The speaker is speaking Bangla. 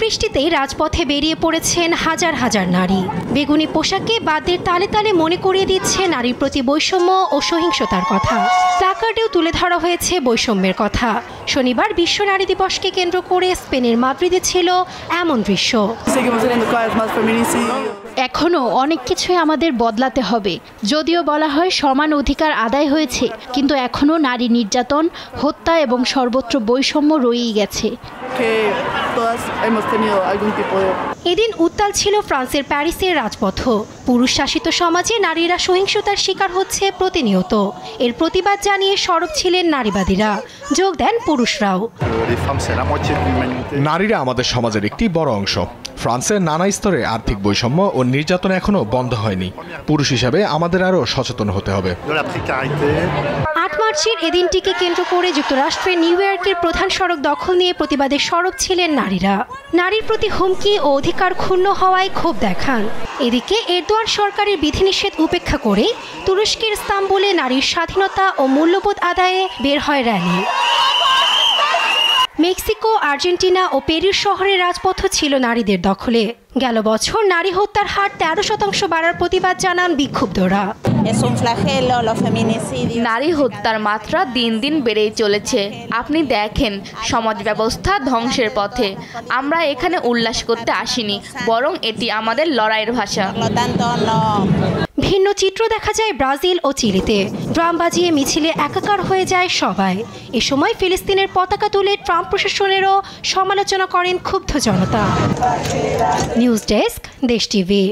বৃষ্টিতেই রাজপথে বেরিয়ে পড়েছেন হাজার হাজার নারী। বেগুনি পোশাকে বাদ্যের তালে তালে মনে করিয়ে দিচ্ছে নারীর প্রতি বৈষম্য ও সহিংসতার কথা। প্ল্যাকার্ডেও তুলে ধরা হয়েছে বৈষম্যের কথা। শনিবার বিশ্ব নারী দিবসকে কেন্দ্র করে স্পেনের মাদ্রিদে ছিল এমন দৃশ্য। এখনো অনেক কিছুই আমাদের বদলাতে হবে। যদিও বলা হয় সমান অধিকার আদায় হয়েছে, কিন্তু এখনো নারী নির্যাতন, হত্যা এবং সর্বত্র বৈষম্য রয়েই গেছে। এদিন উত্তাল ছিল ফ্রান্সের প্যারিসের রাজপথ। পুরুষ শাসিত সমাজে নারীরা সহিংসতার শিকার হচ্ছে প্রতিনিয়ত। এর প্রতিবাদ জানিয়ে সরব ছিলেন নারীবাদীরা, যোগ দেন পুরুষরাও। নারীরা আমাদের সমাজের একটি বড় অংশ। ফ্রান্সের নানা স্তরে আর্থিক বৈষম্য ও নির্যাতন এখনো বন্ধ হয়নি। পুরুষ হিসাবে আমাদের আরও সচেতন হতে হবে। ৮ মার্চের এদিনটিকে কেন্দ্র করে যুক্তরাষ্ট্রের নিউ ইয়র্কের প্রধান সড়ক দখল নিয়ে প্রতিবাদে সরব ছিলেন নারীরা। নারীর প্রতি হুমকি ও অধিকার ক্ষুণ্ণ হওয়ায় ক্ষোভ দেখান। এদিকে এরদোয়ান সরকারের বিধিনিষেধ উপেক্ষা করে তুরস্কের ইস্তাম্বুলে নারীর স্বাধীনতা ও মূল্যবোধ আদায়ে বের হয় র্যালি। মেক্সিকো, আর্জেন্টিনা ও পেরুর শহরের রাজপথ ছিল নারীদের দখলে। গেল বছর নারী হত্যার হার 13% বাড়ার প্রতিবাদ জানান বিক্ষুব্ধরা। নারী হত্যার মাত্রা দিন দিন বেড়েই চলেছে। আপনি দেখেন, সমাজ ব্যবস্থা ধ্বংসের পথে। আমরা এখানে উল্লাস করতে আসিনি, বরং এটি আমাদের লড়াইয়ের ভাষা। ভিন্ন চিত্র দেখা যায় ব্রাজিল ও চিলিতে। ড্রাম বাজিয়ে মিছিলে একাকার হয়ে যায় সবাই। এ সময় ফিলিস্তিনের পতাকা তুলে ট্রাম্প প্রশাসনেরও সমালোচনা করেন ক্ষুব্ধ জনতা। নিউজ ডেস্ক, দেশ টিভি।